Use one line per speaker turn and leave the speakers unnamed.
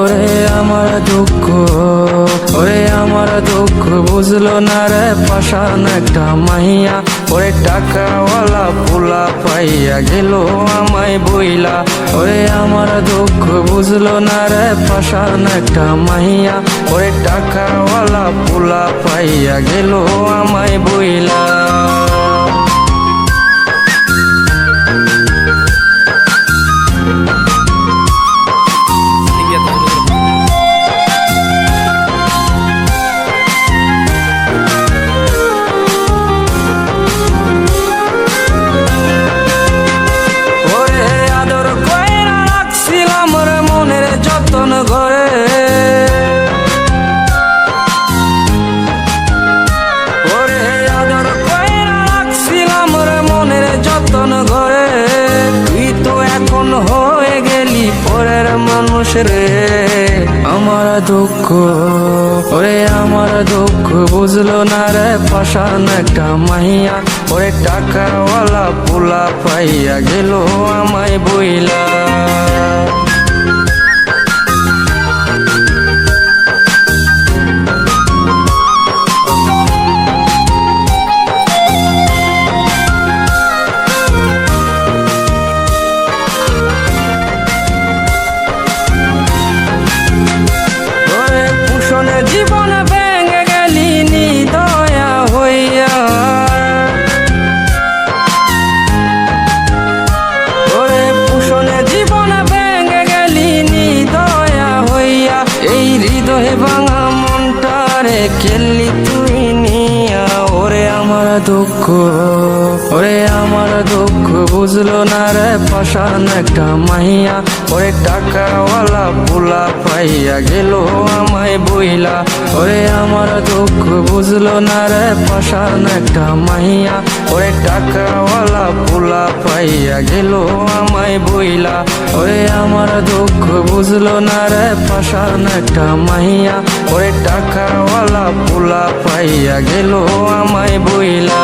ওরে আমার দুঃখ, ওরে আমার দুঃখ বুঝলো না রে পাষাণ একটা মাইয়া। ওরে টাকাওয়ালা পোলা পাইয়া গেল আমায় বইলা। ওরে আমার দুঃখ বুঝলো না রে পাষাণ একটা মাইয়া। ওরে টাকাওয়ালা পোলা পাইয়া গেল আমায় বইলা। যতন করে ওরে আদর কইরা রাখছিলাম রে মনের যতন করে। তুই তো এখন হয়ে গেলি পরের মানুষ রে। আমার দুঃখ, ওরে আমার দুঃখ বুঝলো না রে পাষাণ একটা মাইয়া। ওরে টাকাওয়ালা পোলা পাইয়া গেল আমায় বইলা। জীবন ভেঙে গেলি নিদয়া হইয়া। ওরে পুষণে জীবন ভেঙে গেলি নিদয়া হইয়া। এই হৃদয় ভাঙা মনটারে খেললি তুই নিয়া। ওরে আমার দুঃখ, ওরে আমার দুঃখ বুঝলো না রে পাষাণ একটা মাইয়া। ওরে টাকাওয়ালা পোলা পাইয়া গেল আমায় বইলা। ওরে আমার দুঃখ বুঝলো না রে পাষাণ একটা মাইয়া। ওরে টাকাওয়ালা পোলা পাইয়া গেল আমায় বইলা। ওরে আমার দুঃখ বুঝলো না রে পাষাণ একটা মাইয়া। ওরে টাকাওয়ালা পোলা পাইয়া গেল আমায় বইলা।